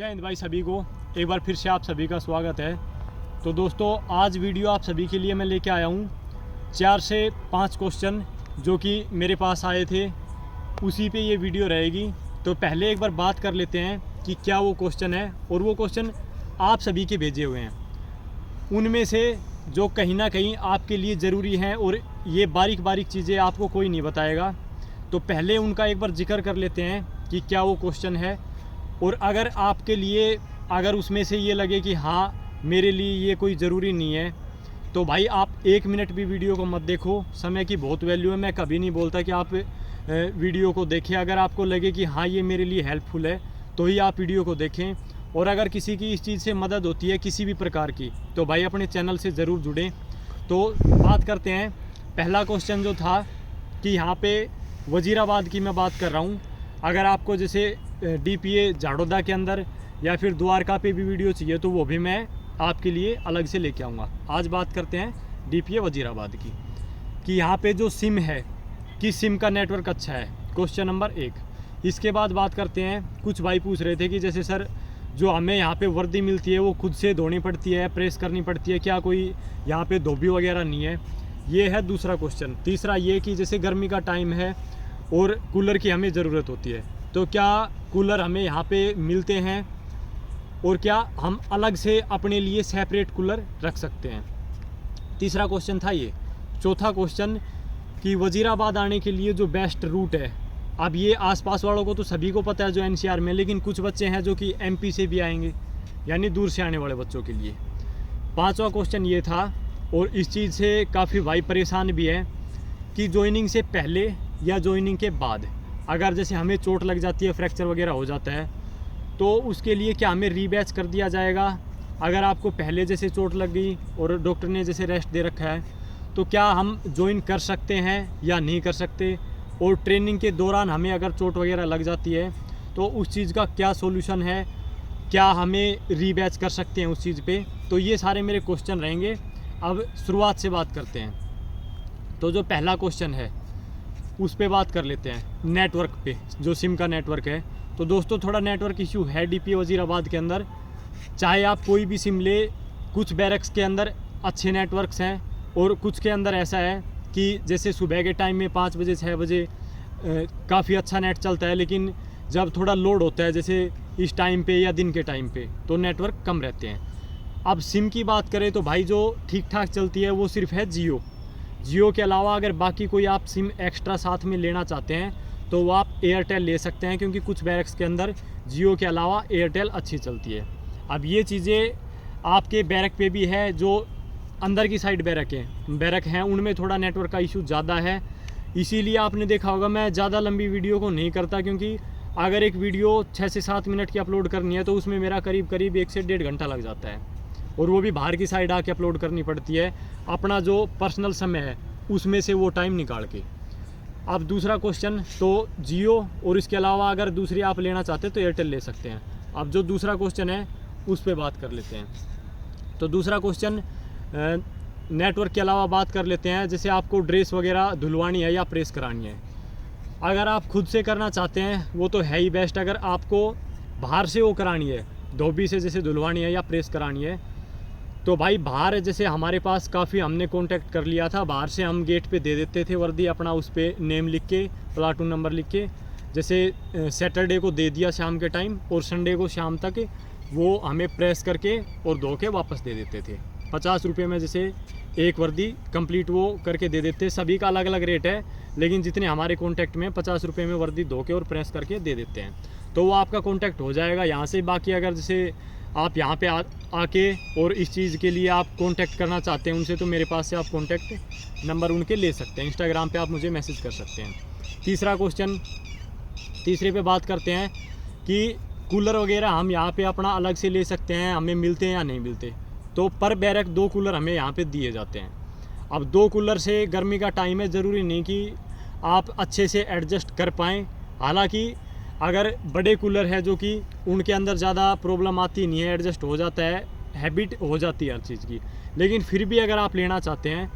जय हिंद भाई सभी को। एक बार फिर से आप सभी का स्वागत है। तो दोस्तों आज वीडियो आप सभी के लिए मैं लेके आया हूँ 4 से 5 क्वेश्चन जो कि मेरे पास आए थे, उसी पे ये वीडियो रहेगी। तो पहले एक बार बात कर लेते हैं कि क्या वो क्वेश्चन है, और वो क्वेश्चन आप सभी के भेजे हुए हैं, उनमें से जो कहीं ना कहीं आपके लिए ज़रूरी हैं, और ये बारीक बारीक चीज़ें आपको कोई नहीं बताएगा। तो पहले उनका एक बार जिक्र कर लेते हैं कि क्या वो क्वेश्चन है, और अगर आपके लिए अगर उसमें से ये लगे कि हाँ मेरे लिए ये कोई ज़रूरी नहीं है, तो भाई आप 1 मिनट भी वीडियो को मत देखो। समय की बहुत वैल्यू है। मैं कभी नहीं बोलता कि आप वीडियो को देखें। अगर आपको लगे कि हाँ ये मेरे लिए हेल्पफुल है तो ही आप वीडियो को देखें। और अगर किसी की इस चीज़ से मदद होती है किसी भी प्रकार की, तो भाई अपने चैनल से ज़रूर जुड़ें। तो बात करते हैं। पहला क्वेश्चन जो था कि यहाँ पे वजीराबाद की मैं बात कर रहा हूँ। अगर आपको जैसे DPA झाड़ोदा के अंदर या फिर द्वारका पे भी वीडियो चाहिए तो वो भी मैं आपके लिए अलग से लेके आऊँगा। आज बात करते हैं DPA वजीराबाद की, कि यहाँ पे जो सिम है कि सिम का नेटवर्क अच्छा है, क्वेश्चन नंबर 1। इसके बाद बात करते हैं, कुछ भाई पूछ रहे थे कि जैसे सर जो हमें यहाँ पे वर्दी मिलती है वो खुद से धोनी पड़ती है, प्रेस करनी पड़ती है, क्या कोई यहाँ पे धोबी वगैरह नहीं है? ये है दूसरा क्वेश्चन। तीसरा ये कि जैसे गर्मी का टाइम है और कूलर की हमें ज़रूरत होती है, तो क्या कूलर हमें यहाँ पे मिलते हैं, और क्या हम अलग से अपने लिए सेपरेट कूलर रख सकते हैं? तीसरा क्वेश्चन था ये। चौथा क्वेश्चन कि वजीराबाद आने के लिए जो बेस्ट रूट है। अब ये आसपास वालों को तो सभी को पता है जो NCR में, लेकिन कुछ बच्चे हैं जो कि MP से भी आएंगे, यानी दूर से आने वाले बच्चों के लिए। पांचवा क्वेश्चन ये था, और इस चीज़ से काफ़ी भाई परेशान भी है, कि ज्वाइनिंग से पहले या ज्वाइनिंग के बाद अगर जैसे हमें चोट लग जाती है, फ्रैक्चर वगैरह हो जाता है, तो उसके लिए क्या हमें रीबैच कर दिया जाएगा? अगर आपको पहले जैसे चोट लग गई और डॉक्टर ने जैसे रेस्ट दे रखा है, तो क्या हम ज्वाइन कर सकते हैं या नहीं कर सकते? और ट्रेनिंग के दौरान हमें अगर चोट वगैरह लग जाती है तो उस चीज़ का क्या सॉल्यूशन है? क्या हमें रीबैच कर सकते हैं उस चीज़ पे? तो ये सारे मेरे क्वेश्चन रहेंगे। अब शुरुआत से बात करते हैं। तो जो पहला क्वेश्चन है उस पे बात कर लेते हैं, नेटवर्क पे, जो सिम का नेटवर्क है। तो दोस्तों थोड़ा नेटवर्क इशू है DPA वजीराबाद के अंदर। चाहे आप कोई भी सिम ले, कुछ बैरक्स के अंदर अच्छे नेटवर्क्स हैं, और कुछ के अंदर ऐसा है कि जैसे सुबह के टाइम में 5 बजे 6 बजे काफ़ी अच्छा नेट चलता है, लेकिन जब थोड़ा लोड होता है जैसे इस टाइम पे या दिन के टाइम पे, तो नेटवर्क कम रहते हैं। अब सिम की बात करें तो भाई जो ठीक ठाक चलती है वो सिर्फ है जियो के अलावा अगर बाकी कोई आप सिम एक्स्ट्रा साथ में लेना चाहते हैं तो वो आप एयरटेल ले सकते हैं, क्योंकि कुछ बैरक्स के अंदर जियो के अलावा एयरटेल अच्छी चलती है। अब ये चीज़ें आपके बैरक पे भी है, जो अंदर की साइड बैरक हैं उनमें थोड़ा नेटवर्क का इशू ज़्यादा है। इसीलिए आपने देखा होगा मैं ज़्यादा लंबी वीडियो को नहीं करता, क्योंकि अगर एक वीडियो 6 से 7 मिनट की अपलोड करनी है तो उसमें मेरा करीब 1 से 1.5 घंटा लग जाता है, और वो भी बाहर की साइड आके अपलोड करनी पड़ती है, अपना जो पर्सनल समय है उसमें से वो टाइम निकाल के। अब दूसरा क्वेश्चन, तो जियो और इसके अलावा अगर दूसरी आप लेना चाहते हैं तो एयरटेल ले सकते हैं। अब जो दूसरा क्वेश्चन है उस पर बात कर लेते हैं। तो दूसरा क्वेश्चन नेटवर्क के अलावा बात कर लेते हैं, जैसे आपको ड्रेस वगैरह धुलवानी है या प्रेस करानी है। अगर आप खुद से करना चाहते हैं वो तो है ही बेस्ट। अगर आपको बाहर से वो करानी है, धोबी से जैसे धुलवानी है या प्रेस करानी है, तो भाई बाहर जैसे हमारे पास काफ़ी हमने कांटेक्ट कर लिया था, बाहर से हम गेट पे दे देते थे वर्दी अपना, उस पर नेम लिख के, प्लाटून नंबर लिख के, जैसे सैटरडे को दे दिया शाम के टाइम, और संडे को शाम तक वो हमें प्रेस करके और धो के वापस दे देते थे। 50 रुपये में जैसे एक वर्दी कंप्लीट वो करके दे देते। सभी का अलग अलग रेट है, लेकिन जितने हमारे कॉन्टैक्ट में 50 रुपये में वर्दी धो के और प्रेस करके दे देते हैं, तो वो आपका कॉन्टैक्ट हो जाएगा यहाँ से। बाकी अगर जैसे आप यहाँ पे आके और इस चीज़ के लिए आप कांटेक्ट करना चाहते हैं उनसे, तो मेरे पास से आप कांटेक्ट नंबर उनके ले सकते हैं। इंस्टाग्राम पे आप मुझे मैसेज कर सकते हैं। तीसरा क्वेश्चन, तीसरे पे बात करते हैं कि कूलर वगैरह हम यहाँ पे अपना अलग से ले सकते हैं, हमें मिलते हैं या नहीं मिलते? तो पर बैरक 2 कूलर हमें यहाँ पे दिए जाते हैं। अब 2 कूलर से गर्मी का टाइम है, ज़रूरी नहीं कि आप अच्छे से एडजस्ट कर पाएँ। हालाँकि अगर बड़े कूलर है जो कि उनके अंदर ज़्यादा प्रॉब्लम आती नहीं है, एडजस्ट हो जाता है, हैबिट हो जाती है हर चीज़ की। लेकिन फिर भी अगर आप लेना चाहते हैं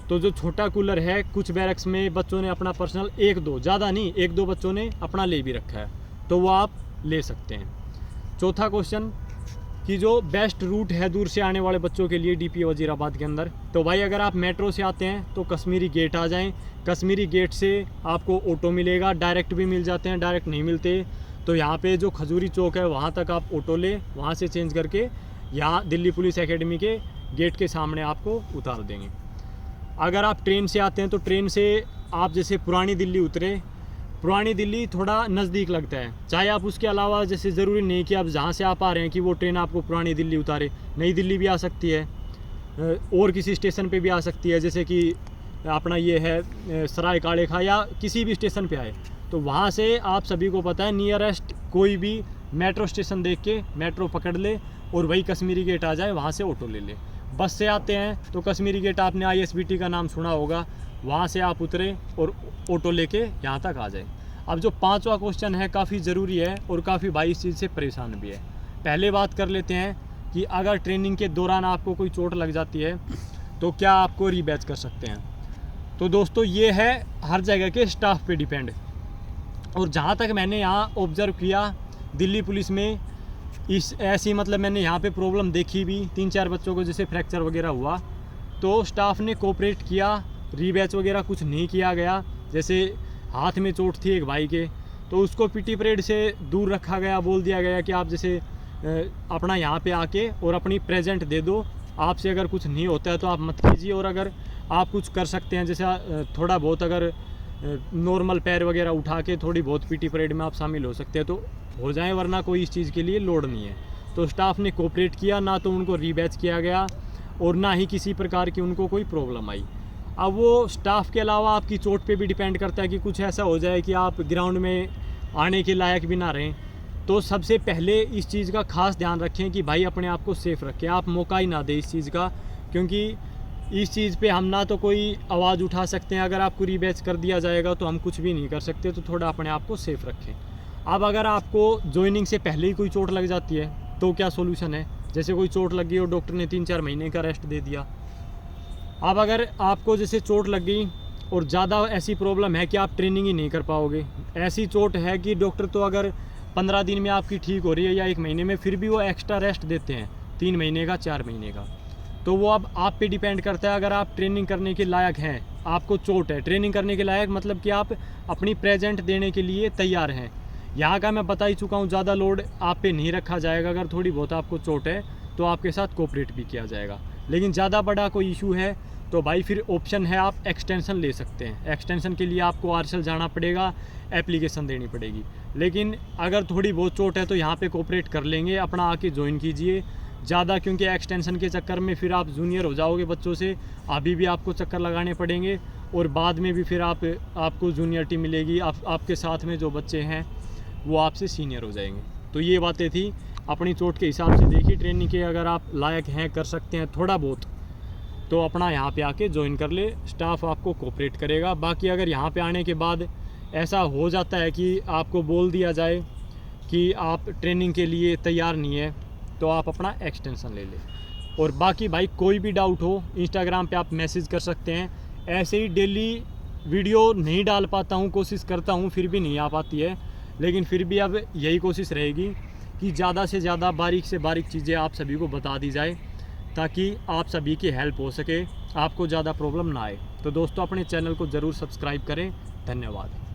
तो जो छोटा कूलर है, कुछ बैरक्स में बच्चों ने अपना पर्सनल 1-2, ज़्यादा नहीं, 1-2 बच्चों ने अपना ले भी रखा है, तो वो आप ले सकते हैं। चौथा क्वेश्चन कि जो बेस्ट रूट है दूर से आने वाले बच्चों के लिए डीपी वजीराबाद के अंदर, तो भाई अगर आप मेट्रो से आते हैं तो कश्मीरी गेट आ जाएं। कश्मीरी गेट से आपको ऑटो मिलेगा, डायरेक्ट भी मिल जाते हैं, डायरेक्ट नहीं मिलते तो यहाँ पे जो खजूरी चौक है वहाँ तक आप ऑटो लें, वहाँ से चेंज करके यहाँ दिल्ली पुलिस एकेडमी के गेट के सामने आपको उतार देंगे। अगर आप ट्रेन से आते हैं तो ट्रेन से आप जैसे पुरानी दिल्ली उतरे, पुरानी दिल्ली थोड़ा नज़दीक लगता है, चाहे आप उसके अलावा जैसे ज़रूरी नहीं कि आप जहाँ से आप आ रहे हैं कि वो ट्रेन आपको पुरानी दिल्ली उतारे, नई दिल्ली भी आ सकती है और किसी स्टेशन पे भी आ सकती है, जैसे कि अपना ये है सराय काले खा या किसी भी स्टेशन पे आए तो वहाँ से आप सभी को पता है नियरेस्ट कोई भी मेट्रो स्टेशन देख के मेट्रो पकड़ ले और वही कश्मीरी गेट आ जाए, वहाँ से ऑटो ले ले। बस से आते हैं तो कश्मीरी गेट आपने ISBT का नाम सुना होगा, वहाँ से आप उतरे और ऑटो लेके यहाँ तक आ जाए। अब जो पांचवा क्वेश्चन है काफ़ी ज़रूरी है और काफ़ी भाई इस चीज़ से परेशान भी है। पहले बात कर लेते हैं कि अगर ट्रेनिंग के दौरान आपको कोई चोट लग जाती है तो क्या आपको रीबैच कर सकते हैं। तो दोस्तों ये है हर जगह के स्टाफ पे डिपेंड, और जहाँ तक मैंने यहाँ ऑब्ज़र्व किया दिल्ली पुलिस में इस ऐसी मतलब मैंने यहाँ पे प्रॉब्लम देखी भी, 3-4 बच्चों को जैसे फ्रैक्चर वगैरह हुआ तो स्टाफ ने कोऑपरेट किया, रीबैच वगैरह कुछ नहीं किया गया। जैसे हाथ में चोट थी एक भाई के तो उसको PT परेड से दूर रखा गया, बोल दिया गया कि आप जैसे अपना यहाँ पे आके और अपनी प्रेजेंट दे दो, आपसे अगर कुछ नहीं होता है तो आप मत कीजिए, और अगर आप कुछ कर सकते हैं जैसे थोड़ा बहुत अगर नॉर्मल पैर वगैरह उठा के थोड़ी बहुत PT परेड में आप शामिल हो सकते हैं तो हो जाए, वरना कोई इस चीज़ के लिए लोड नहीं है। तो स्टाफ ने कोऑपरेट किया, ना तो उनको रीबैच किया गया और ना ही किसी प्रकार की उनको कोई प्रॉब्लम आई। अब वो स्टाफ के अलावा आपकी चोट पे भी डिपेंड करता है कि कुछ ऐसा हो जाए कि आप ग्राउंड में आने के लायक भी ना रहें, तो सबसे पहले इस चीज़ का खास ध्यान रखें कि भाई अपने आप को सेफ़ रखें, आप मौका ही ना दें इस चीज़ का, क्योंकि इस चीज़ पे हम ना तो कोई आवाज़ उठा सकते हैं, अगर आपको रीबैच कर दिया जाएगा तो हम कुछ भी नहीं कर सकते, तो थोड़ा अपने आप को सेफ़ रखें। अब अगर आपको ज्वाइनिंग से पहले ही कोई चोट लग जाती है तो क्या सोल्यूशन है। जैसे कोई चोट लग गई और डॉक्टर ने 3-4 महीने का रेस्ट दे दिया। अब अगर आपको जैसे चोट लग गई और ज़्यादा ऐसी प्रॉब्लम है कि आप ट्रेनिंग ही नहीं कर पाओगे, ऐसी चोट है कि डॉक्टर तो अगर 15 दिन में आपकी ठीक हो रही है या 1 महीने में, फिर भी वो एक्स्ट्रा रेस्ट देते हैं 3 महीने का, 4 महीने का, तो वो अब आप पे डिपेंड करता है। अगर आप ट्रेनिंग करने के लायक हैं, आपको चोट है, ट्रेनिंग करने के लायक मतलब कि आप अपनी प्रेजेंट देने के लिए तैयार हैं। यहाँ का मैं बता ही चुका हूँ, ज़्यादा लोड आप पे नहीं रखा जाएगा। अगर थोड़ी बहुत आपको चोट है तो आपके साथ कोऑपरेट भी किया जाएगा, लेकिन ज़्यादा बड़ा कोई इशू है तो भाई फिर ऑप्शन है आप एक्सटेंशन ले सकते हैं। एक्सटेंशन के लिए आपको RSL जाना पड़ेगा, एप्लीकेशन देनी पड़ेगी, लेकिन अगर थोड़ी बहुत चोट है तो यहाँ पे कोऑपरेट कर लेंगे, अपना आके ज्वाइन कीजिए ज़्यादा, क्योंकि एक्सटेंशन के चक्कर में फिर आप जूनियर हो जाओगे बच्चों से, अभी भी आपको चक्कर लगाने पड़ेंगे और बाद में भी फिर आपको जूनियरिटी मिलेगी, आपके साथ में जो बच्चे हैं वो आपसे सीनियर हो जाएंगे। तो ये बातें थी, अपनी चोट के हिसाब से देखिए, ट्रेनिंग के अगर आप लायक हैं, कर सकते हैं थोड़ा बहुत, तो अपना यहाँ पे आके ज्वाइन कर ले, स्टाफ आपको कोऑपरेट करेगा। बाकी अगर यहाँ पे आने के बाद ऐसा हो जाता है कि आपको बोल दिया जाए कि आप ट्रेनिंग के लिए तैयार नहीं है, तो आप अपना एक्सटेंशन ले लें। और बाकी भाई कोई भी डाउट हो इंस्टाग्राम पे आप मैसेज कर सकते हैं। ऐसे ही डेली वीडियो नहीं डाल पाता हूँ, कोशिश करता हूँ फिर भी नहीं आ पाती है, लेकिन फिर भी अब यही कोशिश रहेगी कि ज़्यादा से ज़्यादा बारीक से बारीक चीज़ें आप सभी को बता दी जाए, ताकि आप सभी की हेल्प हो सके, आपको ज़्यादा प्रॉब्लम ना आए। तो दोस्तों अपने चैनल को ज़रूर सब्सक्राइब करें। धन्यवाद।